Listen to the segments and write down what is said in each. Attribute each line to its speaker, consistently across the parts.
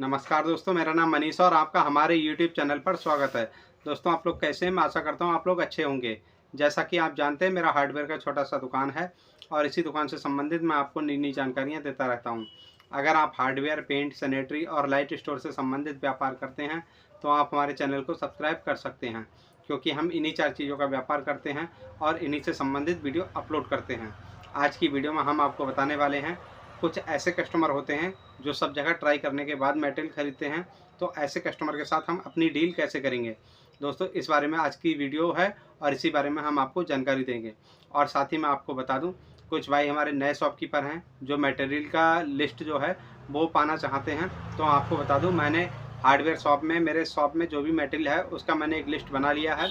Speaker 1: नमस्कार दोस्तों, मेरा नाम मनीष और आपका हमारे YouTube चैनल पर स्वागत है। दोस्तों, आप लोग कैसे हैं? मैं आशा करता हूँ आप लोग अच्छे होंगे। जैसा कि आप जानते हैं, मेरा हार्डवेयर का छोटा-सा दुकान है और इसी दुकान से संबंधित मैं आपको नई-नई जानकारियाँ देता रहता हूँ। अगर आप हार्डवेयर, पेंट, सैनिटरी और लाइट स्टोर से संबंधित व्यापार करते हैं, तो आप हमारे चैनल को सब्सक्राइब कर सकते हैं, क्योंकि हम इन्हीं 4 चीज़ों का व्यापार करते हैं और इन्हीं से संबंधित वीडियो अपलोड करते हैं। आज की वीडियो में हम आपको बताने वाले हैं, कुछ ऐसे कस्टमर होते हैं जो सब जगह ट्राई करने के बाद मटेरियल खरीदते हैं, तो ऐसे कस्टमर के साथ हम अपनी डील कैसे करेंगे। दोस्तों, इस बारे में आज की वीडियो है और इसी बारे में हम आपको जानकारी देंगे। और साथ ही मैं आपको बता दूं, कुछ भाई हमारे नए शॉपकीपर हैं जो मटेरियल का लिस्ट जो है वो पाना चाहते हैं। तो आपको बता दूं, मैंने हार्डवेयर शॉप में, मेरे शॉप में जो भी मटेरियल है उसका मैंने एक लिस्ट बना लिया है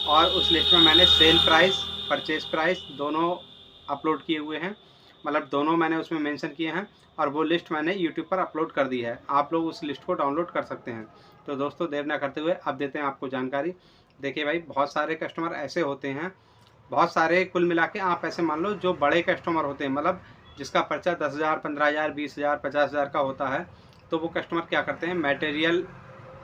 Speaker 1: और उस लिस्ट में मैंने सेल प्राइस, परचेज प्राइस दोनों अपलोड किए हुए हैं। मतलब दोनों मैंने उसमें मेंशन किए हैं और वो लिस्ट मैंने यूट्यूब पर अपलोड कर दी है। आप लोग उस लिस्ट को डाउनलोड कर सकते हैं। तो दोस्तों, देर ना करते हुए अब देते हैं आपको जानकारी। देखिए भाई, बहुत सारे कस्टमर ऐसे होते हैं, बहुत सारे कुल मिला के आप ऐसे मान लो जो बड़े कस्टमर होते हैं, मतलब जिसका पर्चा 10,000, 15,000, 20,000, 50,000 का होता है, तो वो कस्टमर क्या करते हैं, मटेरियल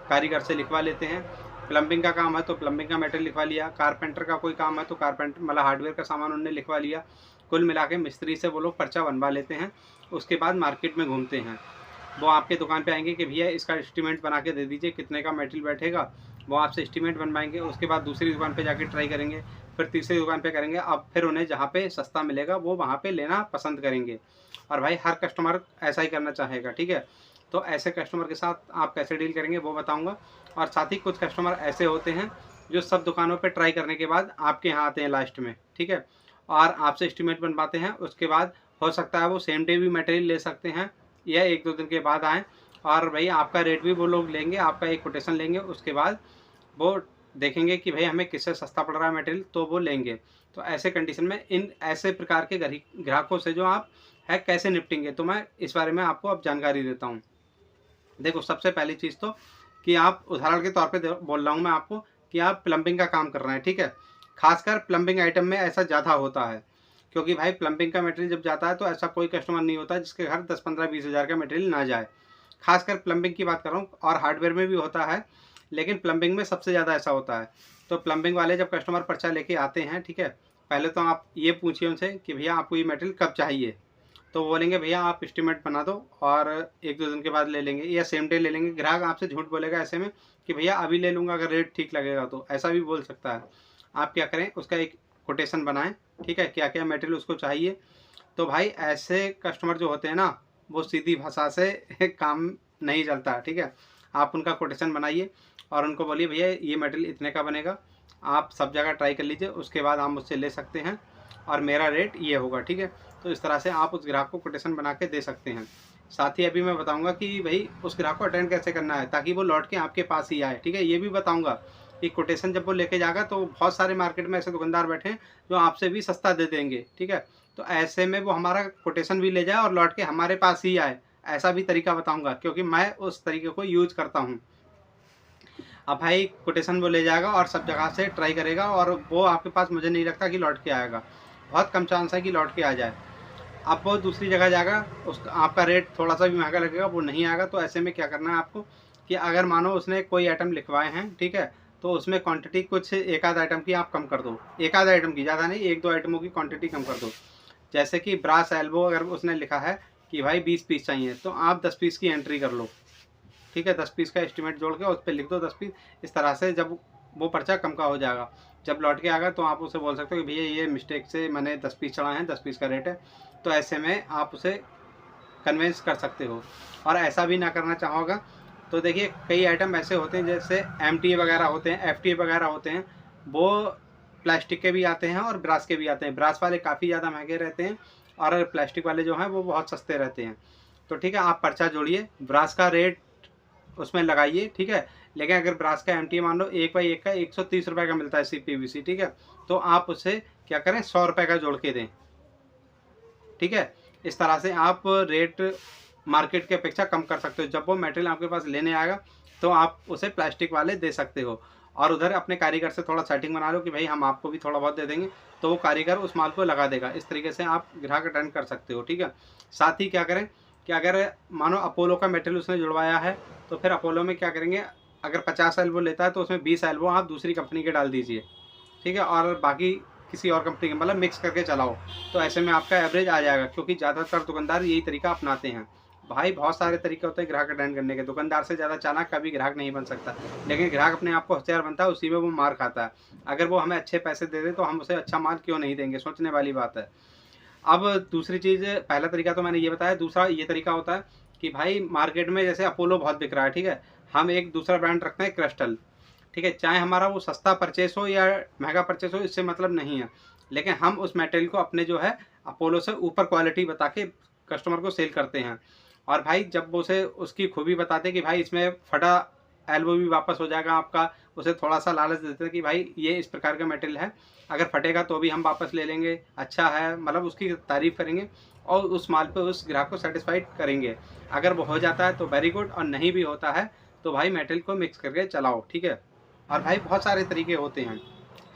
Speaker 1: कारीगर से लिखवा लेते हैं। प्लम्बिंग का काम है तो प्लम्बिंग का मटेरियल लिखवा लिया, कारपेंटर का कोई काम है तो कारपेंटर मतलब हार्डवेयर का सामान उन्होंने लिखवा लिया। कुल मिला के मिस्त्री से वो लोग पर्चा बनवा लेते हैं। उसके बाद मार्केट में घूमते हैं, वो आपके दुकान पे आएंगे कि भैया इसका एस्टीमेट बना के दे दीजिए, कितने का मटेरियल बैठेगा। वो आपसे एस्टीमेट बनवाएंगे, उसके बाद दूसरी दुकान पे जाके ट्राई करेंगे, फिर तीसरी दुकान पे करेंगे। अब फिर उन्हें जहाँ पे सस्ता मिलेगा वो वहाँ पे लेना पसंद करेंगे। और भाई, हर कस्टमर ऐसा ही करना चाहेगा, ठीक है। तो ऐसे कस्टमर के साथ आप कैसे डील करेंगे वो बताऊँगा। और साथ ही कुछ कस्टमर ऐसे होते हैं जो सब दुकानों पे ट्राई करने के बाद आपके यहाँ आते हैं लास्ट में, ठीक है, और आपसे एस्टीमेट बनवाते हैं। उसके बाद हो सकता है वो सेम डे भी मटेरियल ले सकते हैं या 1-2 दिन के बाद आएँ, और भाई आपका रेट भी वो लोग लेंगे, आपका एक कोटेशन लेंगे। उसके बाद वो देखेंगे कि भाई हमें किससे सस्ता पड़ रहा है मटेरियल, तो वो लेंगे। तो ऐसे कंडीशन में इन ऐसे प्रकार के ग्राहकों से जो आप है कैसे निपटेंगे, तो मैं इस बारे में आपको अब जानकारी देता हूँ। देखो, सबसे पहली चीज़ तो कि आप उदाहरण के तौर पे बोल रहा हूँ मैं आपको कि आप प्लम्बिंग का काम कर रहे हैं, ठीक है। खासकर प्लम्बिंग आइटम में ऐसा ज़्यादा होता है, क्योंकि भाई प्लम्बिंग का मटेरियल जब जाता है तो ऐसा कोई कस्टमर नहीं होता जिसके घर 10, 15, 20 हज़ार का मटेरियल ना जाए। खासकर प्लम्बिंग की बात कर रहा हूँ, और हार्डवेयर में भी होता है, लेकिन प्लम्बिंग में सबसे ज़्यादा ऐसा होता है। तो प्लम्बिंग वाले जब कस्टमर पर्चा लेके आते हैं, ठीक है, पहले तो आप ये पूछिए उनसे कि भैया आपको ये मटेरियल कब चाहिए। तो वो बोलेंगे भैया आप एस्टीमेट बना दो और 1-2 दिन के बाद ले लेंगे या सेम डे ले लेंगे। ग्राहक आपसे झूठ बोलेगा ऐसे में कि भैया अभी ले लूँगा अगर रेट ठीक लगेगा तो, ऐसा भी बोल सकता है। आप क्या करें, उसका एक कोटेशन बनाएँ, ठीक है, क्या-क्या मटेरियल उसको चाहिए। तो भाई ऐसे कस्टमर जो होते हैं ना, वो सीधी भाषा से काम नहीं चलता, ठीक है। आप उनका कोटेशन बनाइए और उनको बोलिए भैया ये मटेरियल इतने का बनेगा, आप सब जगह ट्राई कर लीजिए, उसके बाद आप मुझसे ले सकते हैं और मेरा रेट ये होगा, ठीक है। तो इस तरह से आप उस ग्राहक को कोटेशन बना के दे सकते हैं। साथ ही अभी मैं बताऊंगा कि भाई उस ग्राहक को अटेंड कैसे करना है ताकि वो लौट के आपके पास ही आए, ठीक है। ये भी बताऊंगा कि कोटेशन जब वो लेके जाएगा तो बहुत सारे मार्केट में ऐसे दुकानदार बैठे हैं जो आपसे भी सस्ता दे देंगे, ठीक है। तो ऐसे में वो हमारा कोटेशन भी ले जाए और लौट के हमारे पास ही आए, ऐसा भी तरीका बताऊंगा, क्योंकि मैं उस तरीके को यूज करता हूँ। अब भाई कोटेशन वो ले जाएगा और सब जगह से ट्राई करेगा और वो आपके पास मुझे नहीं लगता कि लौट के आएगा। बहुत कम चांस है कि लौट के आ जाए। अब वो दूसरी जगह जाएगा, उसका आपका रेट थोड़ा-सा भी महँगा लगेगा, वो नहीं आएगा। तो ऐसे में क्या करना है आपको कि अगर मानो उसने कोई आइटम लिखवाए हैं, ठीक है? तो उसमें क्वांटिटी कुछ एक आध आइटम की आप कम कर दो। एक आध आइटम की, ज़्यादा नहीं, 1-2 आइटमों की क्वांटिटी कम कर दो। जैसे कि ब्रास एल्बो अगर उसने लिखा है कि भाई 20 पीस चाहिए, तो आप 10 पीस की एंट्री कर लो, ठीक है। 10 पीस का एस्टीमेट जोड़ के उस पे लिख दो 10 पीस। इस तरह से जब वो पर्चा कम का हो जाएगा, जब लौट के आएगा तो आप उसे बोल सकते हो कि भैया ये मिस्टेक से मैंने 10 पीस चढ़ाए हैं, 10 पीस का रेट है। तो ऐसे में आप उसे कन्विंस कर सकते हो। और ऐसा भी ना करना चाहोगा तो देखिए, कई आइटम ऐसे होते हैं जैसे एमटीए वगैरह होते हैं, एफटीए वगैरह होते हैं, वो प्लास्टिक के भी आते हैं और ब्रास के भी आते हैं। ब्रास वाले काफ़ी ज़्यादा महंगे रहते हैं और प्लास्टिक वाले जो हैं वो बहुत सस्ते रहते हैं। तो ठीक है, आप पर्चा जोड़िए, ब्रास का रेट उसमें लगाइए, ठीक है। लेकिन अगर ब्रास का एमटीए मान लो 1/1 का 130 रुपये का मिलता है सीपीवीसी, ठीक है। तो आप उससे क्या करें, 100 रुपये का जोड़ के दें, ठीक है। इस तरह से आप रेट मार्केट की अपेक्षा कम कर सकते हो। जब वो मटेरियल आपके पास लेने आएगा तो आप उसे प्लास्टिक वाले दे सकते हो और उधर अपने कारीगर से थोड़ा सेटिंग बना लो कि भाई हम आपको भी थोड़ा बहुत दे देंगे, तो वो कारीगर उस माल को लगा देगा। इस तरीके से आप ग्राहक अटेंड कर सकते हो, ठीक है। साथ ही क्या करें कि अगर मानो अपोलो का मेटेरियल उसने जुड़वाया है तो फिर अपोलो में क्या करेंगे, अगर 50 एल्बो लेता है तो उसमें 20 एल्बो आप दूसरी कंपनी के डाल दीजिए, ठीक है, और बाकी किसी और कंपनी के, मतलब मिक्स करके चलाओ। तो ऐसे में आपका एवरेज आ जाएगा, क्योंकि ज़्यादातर दुकानदार यही तरीका अपनाते हैं। भाई बहुत सारे तरीके होते हैं ग्राहक अटेंड करने के, दुकानदार से ज़्यादा चालाक कभी ग्राहक नहीं बन सकता, लेकिन ग्राहक अपने आप को होशियार बनता है, उसी में वो मार खाता है। अगर वो हमें अच्छे पैसे दे दे तो हम उसे अच्छा माल क्यों नहीं देंगे, सोचने वाली बात है। अब दूसरी चीज़, पहला तरीका तो मैंने ये बताया, दूसरा ये तरीका होता है कि भाई मार्केट में जैसे अपोलो बहुत बिक रहा है, ठीक है, हम एक दूसरा ब्रांड रखते हैं क्रिस्टल, ठीक है, चाहे हमारा वो सस्ता परचेस हो या महंगा परचेस हो, इससे मतलब नहीं है, लेकिन हम उस मटेरियल को अपने जो है अपोलो से ऊपर क्वालिटी बता के कस्टमर को सेल करते हैं। और भाई जब उसे उसकी खूबी बताते हैं कि भाई इसमें फटा एल्बो भी वापस हो जाएगा आपका, उसे थोड़ा सा लालच देते हैं कि भाई ये इस प्रकार का मटेरियल है, अगर फटेगा तो भी हम वापस ले लेंगे, अच्छा है, मतलब उसकी तारीफ़ करेंगे और उस माल पे उस ग्राहक को सेटिस्फाइड करेंगे। अगर वो हो जाता है तो वेरी गुड, और नहीं भी होता है तो भाई मटेरियल को मिक्स करके चलाओ, ठीक है। और भाई बहुत सारे तरीके होते हैं,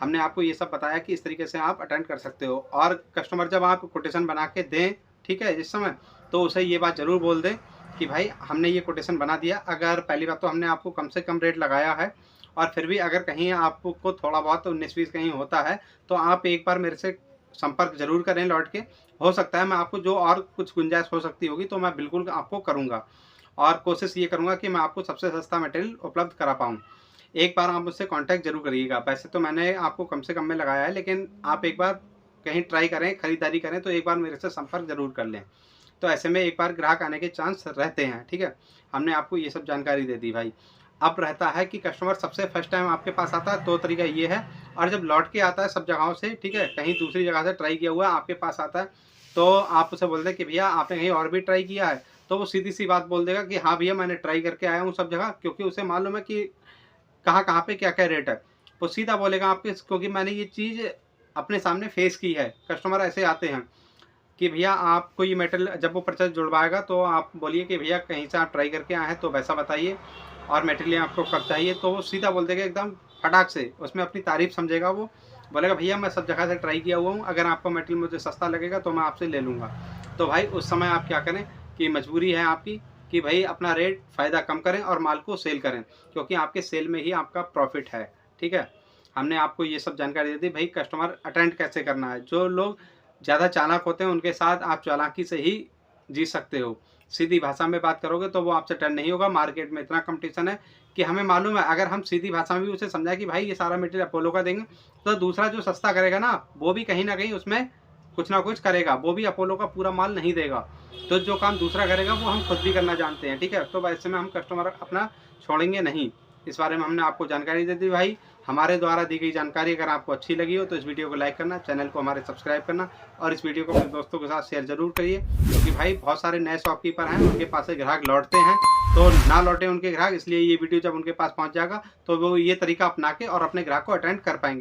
Speaker 1: हमने आपको ये सब बताया कि इस तरीके से आप अटेंड कर सकते हो। और कस्टमर जब आप कोटेशन बना के दें, ठीक है, जिस समय, तो उसे ये बात ज़रूर बोल दें कि भाई हमने ये कोटेशन बना दिया, अगर पहली बात तो हमने आपको कम से कम रेट लगाया है, और फिर भी अगर कहीं आपको थोड़ा बहुत 19-20 कहीं होता है तो आप एक बार मेरे से संपर्क ज़रूर करें लौट के। हो सकता है मैं आपको जो और कुछ गुंजाइश हो सकती होगी तो मैं बिल्कुल आपको करूँगा, और कोशिश ये करूँगा कि मैं आपको सबसे सस्ता मटेरियल उपलब्ध करा पाऊँ। एक बार आप मुझसे कॉन्टैक्ट ज़रूर करिएगा। वैसे तो मैंने आपको कम से कम में लगाया है, लेकिन आप एक बार कहीं ट्राई करें, खरीदारी करें तो एक बार मेरे से संपर्क ज़रूर कर लें। तो ऐसे में एक बार ग्राहक आने के चांस रहते हैं, ठीक है। हमने आपको ये सब जानकारी दे दी भाई। अब रहता है कि कस्टमर सबसे फर्स्ट टाइम आपके पास आता है तो तरीका ये है, और जब लौट के आता है सब जगहों से, ठीक है, कहीं दूसरी जगह से ट्राई किया हुआ है आपके पास आता है, तो आप उसे बोल दें कि भैया आपने कहीं और भी ट्राई किया है, तो वो सीधी सी बात बोल देगा कि हाँ भैया मैंने ट्राई करके आया हूँ सब जगह, क्योंकि उसे मालूम है कि कहाँ-कहाँ पे क्या-क्या रेट है। वो सीधा बोलेगा आपके, क्योंकि मैंने ये चीज़ अपने सामने फेस की है। कस्टमर ऐसे आते हैं कि भैया आपको ये मटेरियल, जब वो परचेज़ जुड़वाएगा तो आप बोलिए कि भैया कहीं से आप ट्राई करके आए हैं तो वैसा बताइए, और मटेरियल आपको कब चाहिए, तो वो सीधा बोल देगा एकदम फटाक से, उसमें अपनी तारीफ़ समझेगा वो, बोलेगा भैया मैं सब जगह से ट्राई किया हुआ हूँ, अगर आपका मटेरियल मुझे सस्ता लगेगा तो मैं आपसे ले लूँगा। तो भाई उस समय आप क्या करें कि मजबूरी है आपकी कि भाई अपना रेट फ़ायदा कम करें और माल को सेल करें, क्योंकि आपके सेल में ही आपका प्रॉफ़िट है, ठीक है। हमने आपको ये सब जानकारी दे दी भाई, कस्टमर अटेंड कैसे करना है। जो लोग ज़्यादा चालाक होते हैं उनके साथ आप चालाकी से ही जी सकते हो। सीधी भाषा में बात करोगे तो वो आपसे टर्न नहीं होगा। मार्केट में इतना कॉम्पिटिशन है कि हमें मालूम है, अगर हम सीधी भाषा में भी उसे समझाएं कि भाई ये सारा मटेरियल अपोलो का देंगे, तो दूसरा जो सस्ता करेगा ना, वो भी कहीं न कहीं उसमें कुछ ना कुछ करेगा, वो भी अपोलो का पूरा माल नहीं देगा। तो जो काम दूसरा करेगा वो हम खुद भी करना जानते हैं, ठीक है। तो ऐसे में हम कस्टमर अपना छोड़ेंगे नहीं। इस बारे में हमने आपको जानकारी दे दी भाई। हमारे द्वारा दी गई जानकारी अगर आपको अच्छी लगी हो तो इस वीडियो को लाइक करना, चैनल को हमारे सब्सक्राइब करना, और इस वीडियो को अपने दोस्तों के साथ शेयर ज़रूर करिए, क्योंकि भाई बहुत सारे नए शॉपकीपर हैं, उनके पास से ग्राहक लौटते हैं, तो ना लौटे उनके ग्राहक, इसलिए ये वीडियो जब उनके पास पहुंच जाएगा तो वो ये तरीका अपना के और अपने ग्राहक को अटेंड कर पाएंगे।